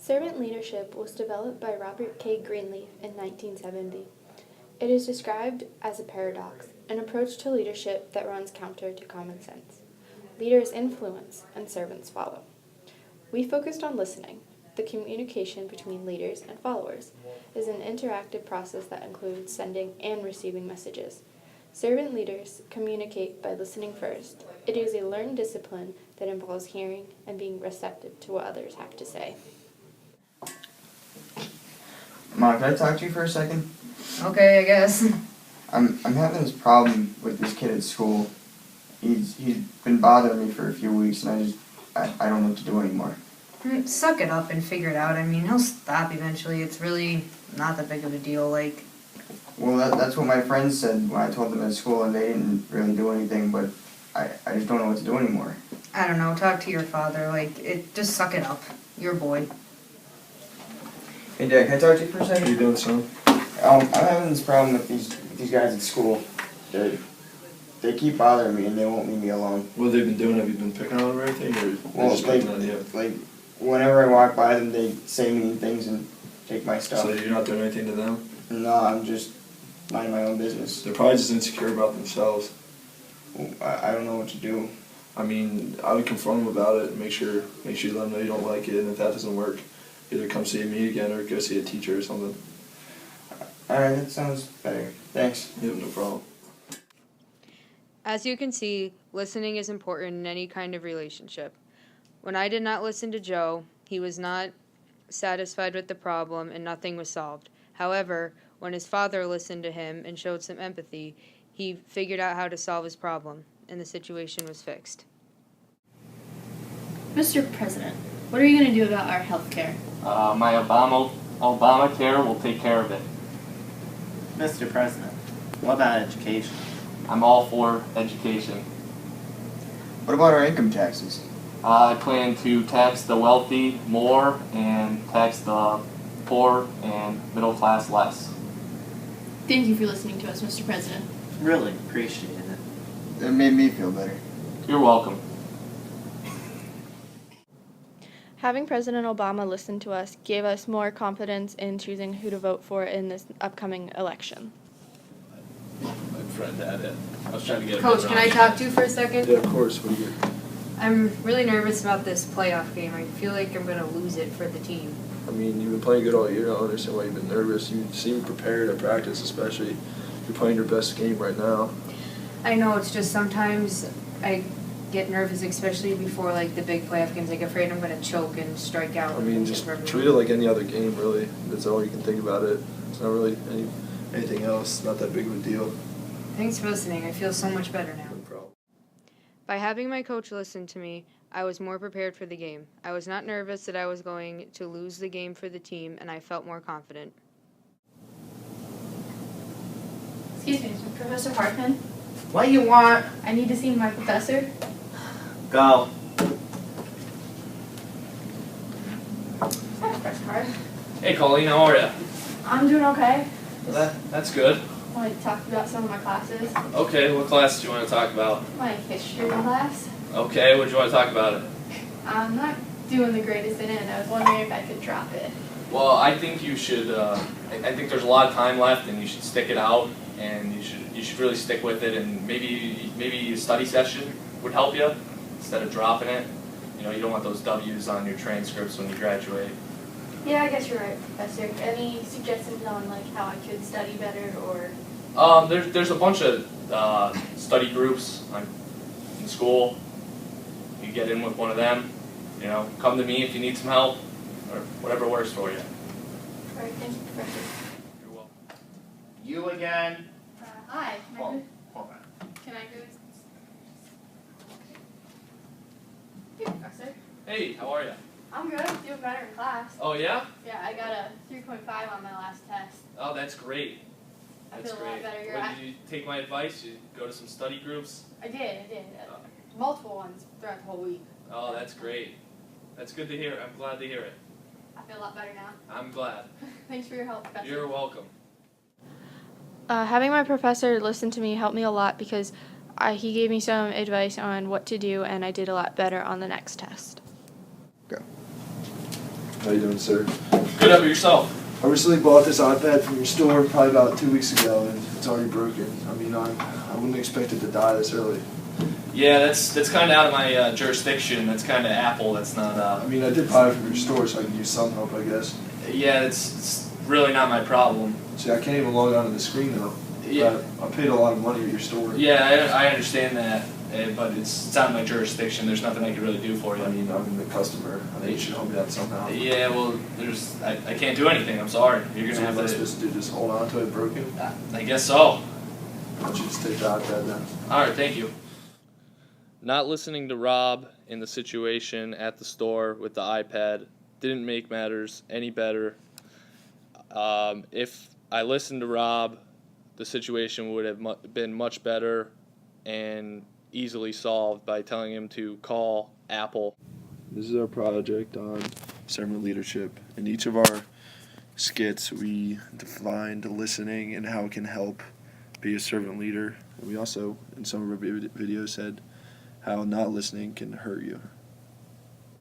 Servant leadership was developed by Robert K. Greenleaf in 1970. It is described as a paradox, an approach to leadership that runs counter to common sense. Leaders influence and servants follow. We focused on listening. The communication between leaders and followers is an interactive process that includes sending and receiving messages. Servant leaders communicate by listening first. It is a learned discipline that involves hearing and being receptive to what others have to say. Mom, can I talk to you for a second? Okay, I guess. I'm having this problem with this kid at school. He's been bothering me for a few weeks, and I don't know what to do anymore. Suck it up and figure it out. I mean, he'll stop eventually. It's really not that big of a deal. Well, that's what my friends said when I told them at school, and they didn't really do anything, but I just don't know what to do anymore. I don't know. Talk to your father. Just suck it up. You're a boy. Hey, Dad, can I talk to you for a second? What are you doing, son? I'm having this problem with these guys at school. They keep bothering me, and they won't leave me alone. What have they been doing? Have you been picking on them or anything, or Well, just picking on you? Whenever I walk by them, they say mean things and take my stuff. So you're not doing anything to them? No, I'm just minding my own business. They're probably just insecure about themselves. I don't know what to do. I mean, I would confront them about it and make sure you let them know you don't like it, and if that doesn't work, either come see me again or go see a teacher or something. Alright, that sounds better. Thanks. You have no problem. As you can see, listening is important in any kind of relationship. When I did not listen to Joe, he was not satisfied with the problem and nothing was solved. However, when his father listened to him and showed some empathy, he figured out how to solve his problem, and the situation was fixed. Mr. President, what are you going to do about our health care? My Obamacare will take care of it. Mr. President, what about education? I'm all for education. What about our income taxes? I plan to tax the wealthy more and tax the poor and middle class less. Thank you for listening to us, Mr. President. Really appreciate it. It made me feel better. You're welcome. Having President Obama listen to us gave us more confidence in choosing who to vote for in this upcoming election. My friend had it. I was trying to get Coach, can I talk to you for a second? Yeah, of course. What do you get? I'm really nervous about this playoff game. I feel like I'm going to lose it for the team. I mean, you've been playing good all year. I don't understand why you've been nervous. You seem prepared at practice, especially. You're playing your best game right now. I know, it's just sometimes I get nervous, especially before the big playoff games. Afraid I'm going to choke and strike out. I mean, just treat it like any other game, really. That's all you can think about it. It's not really anything else. It's not that big of a deal. Thanks for listening. I feel so much better now. No problem. By having my coach listen to me, I was more prepared for the game. I was not nervous that I was going to lose the game for the team, and I felt more confident. Excuse me, Professor Hartman. What you want? I need to see my professor. Go. Hi, Professor Hart. Hey, Colleen, how are you? I'm doing okay. That's good. I want to talk about some of my classes. Okay, what class do you want to talk about? My history class. Okay, what do you want to talk about it? I'm not doing the greatest in it, and I was wondering if I could drop it. Well, I think you should. I think there's a lot of time left, and you should stick it out, and you should really stick with it. And maybe a study session would help you instead of dropping it. You know, you don't want those W's on your transcripts when you graduate. Yeah, I guess you're right, Professor. Any suggestions on how I could study better, or? There's a bunch of study groups in school. You get in with one of them. You know, come to me if you need some help, or whatever works for you. All right, thank you, Professor. You're welcome. You again? Hi. Hold on. Can I go? Hey, Professor. Hey, how are you? I'm good. Doing better in class. Oh yeah? Yeah, I got a 3.5 on my last test. Oh, that's great. I That's feel a lot great. better. What, did you take my advice? You go to some study groups? I did. Multiple ones throughout the whole week. Oh, that's great. That's good to hear. I'm glad to hear it. I feel a lot better now. I'm glad. Thanks for your help, Professor. You're welcome. Having my professor listen to me helped me a lot because he gave me some advice on what to do, and I did a lot better on the next test. Go. How you doing, sir? Good up yourself. I recently bought this iPad from your store probably about 2 weeks ago, and it's already broken. I mean, I wouldn't expect it to die this early. Yeah, that's kind of out of my jurisdiction. That's kind of Apple. That's not. I mean, I did buy it from your store, so I can use some help, I guess. Yeah, it's really not my problem. See, I can't even log onto the screen though. Yeah. I paid a lot of money at your store. Yeah, I understand that, but it's out of my jurisdiction. There's nothing I can really do for you. I mean, I'm the customer. I mean, you should help me out somehow. Yeah, well, I can't do anything. I'm sorry. You're gonna So have what am I to. supposed to do? Just hold on to it broken? I guess so. Why don't you just take the iPad then? All right, thank you. Not listening to Rob in the situation at the store with the iPad didn't make matters any better. If I listened to Rob, the situation would have been much better and easily solved by telling him to call Apple. This is our project on servant leadership. In each of our skits, we defined listening and how it can help be a servant leader. And we also, in some of our videos, said how not listening can hurt you.